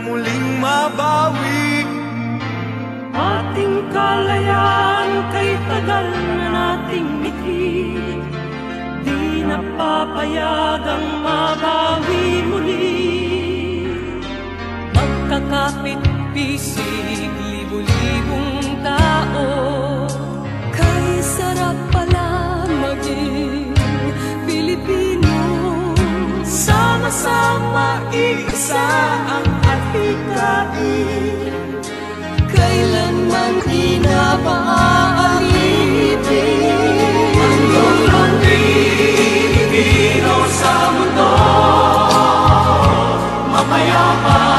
muling mabawi. Ating kalayaan kay tagal na nating mithin, di napapayagang mabawi muli. Magkakapit-pisig, libu-libong tao, kay sarap pala maging Pilipino. Sama-sama iisa ang adhikain, kailanman di na maaalipin. ang Pilipino sa mundo, mapayapa